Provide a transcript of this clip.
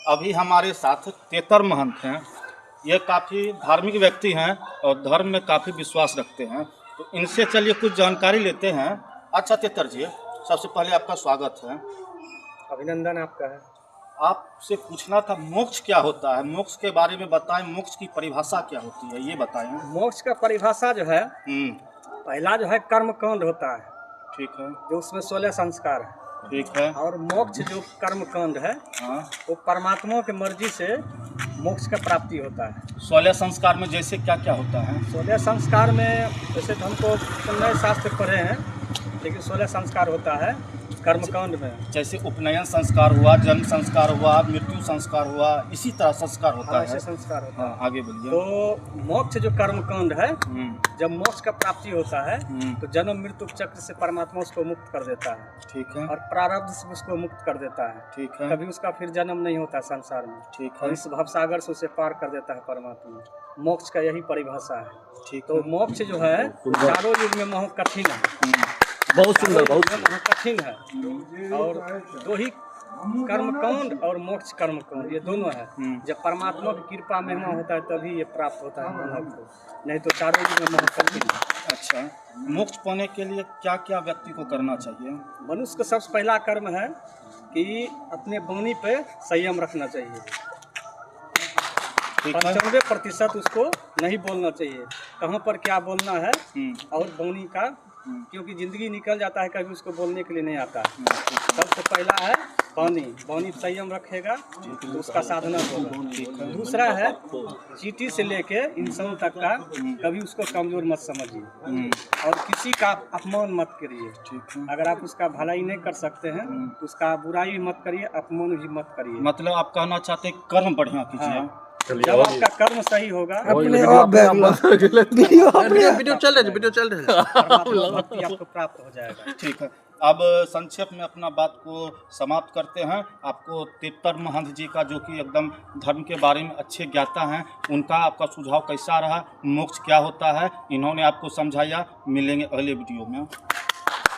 अभी हमारे साथ तेतर महंत हैं। ये काफ़ी धार्मिक व्यक्ति हैं और धर्म में काफ़ी विश्वास रखते हैं, तो इनसे चलिए कुछ जानकारी लेते हैं। अच्छा तेतर जी, सबसे पहले आपका स्वागत है। अभिनंदन आपका है। आपसे पूछना था मोक्ष क्या होता है, मोक्ष के बारे में बताएं। मोक्ष की परिभाषा क्या होती है ये बताएं। मोक्ष का परिभाषा जो है, पहला जो है कर्मकांड होता है, ठीक है, जो उसमें 16 संस्कार है। ठीक है। और मोक्ष जो कर्मकांड है, हाँ, वो परमात्मा की मर्जी से मोक्ष का प्राप्ति होता है। 16 संस्कार में जैसे क्या क्या होता है? 16 संस्कार में जैसे तो हमको नए शास्त्र पढ़े हैं, लेकिन 16 संस्कार होता है कर्मकांड में। जैसे उपनयन संस्कार हुआ, जन्म संस्कार हुआ, मृत्यु संस्कार हुआ, इसी तरह संस्कार होता है। ऐसे संस्कार होता है। हाँ, आगे बोलिए। तो मोक्ष जो कर्मकांड है, जब मोक्ष का प्राप्ति होता है तो जन्म मृत्यु चक्र से परमात्मा उसको मुक्त कर देता है। ठीक है। और प्रारब्ध से उसको मुक्त कर देता है। ठीक है। कभी उसका फिर जन्म नहीं होता संसार में। ठीक है। और इस भवसागर से उसे पार कर देता है परमात्मा। मोक्ष का यही परिभाषा है। ठीक तो मोक्ष जो है चारों युग में बहुत कठिन है। बहुत सुंदर, बहुत कठिन है। और दो ही कर्मकांड और मोक्ष कर्मकांड, ये दोनों है। जब परमात्मा की कृपा महिमा होता है तभी ये प्राप्त होता है मानव को, नहीं तो चारों युग में बहुत कठिन है। अच्छा, मोक्ष पाने के लिए क्या क्या व्यक्ति को करना चाहिए? मनुष्य का सबसे पहला कर्म है कि अपने वाणी पे संयम रखना चाहिए। 95% उसको नहीं बोलना चाहिए, कहाँ पर क्या बोलना है और वाणी का, क्योंकि जिंदगी निकल जाता है, कभी उसको बोलने के लिए नहीं आता है। सबसे पहला है वाणी संयम रखेगा तो उसका साधना होगा। दूसरा है चींटी से लेके इंसान तक का कभी उसको कमजोर मत समझिए और किसी का अपमान मत करिए। अगर आप उसका भलाई नहीं कर सकते हैं तो उसका बुराई भी मत करिए, अपमान भी मत करिए। मतलब आप कहना चाहते हैं कर्म बढ़िया कीजिए। जब आपका कर्म सही होगा वीडियो चल रहे भक्ति आपको प्राप्त हो जाएगा। ठीक है, अब संक्षेप में अपना बात को समाप्त करते हैं। आपको तेतर महंत जी का, जो कि एकदम धर्म के बारे में अच्छे ज्ञाता हैं, उनका आपका सुझाव कैसा रहा, मोक्ष क्या होता है, इन्होंने आपको समझाया। मिलेंगे अगले वीडियो में।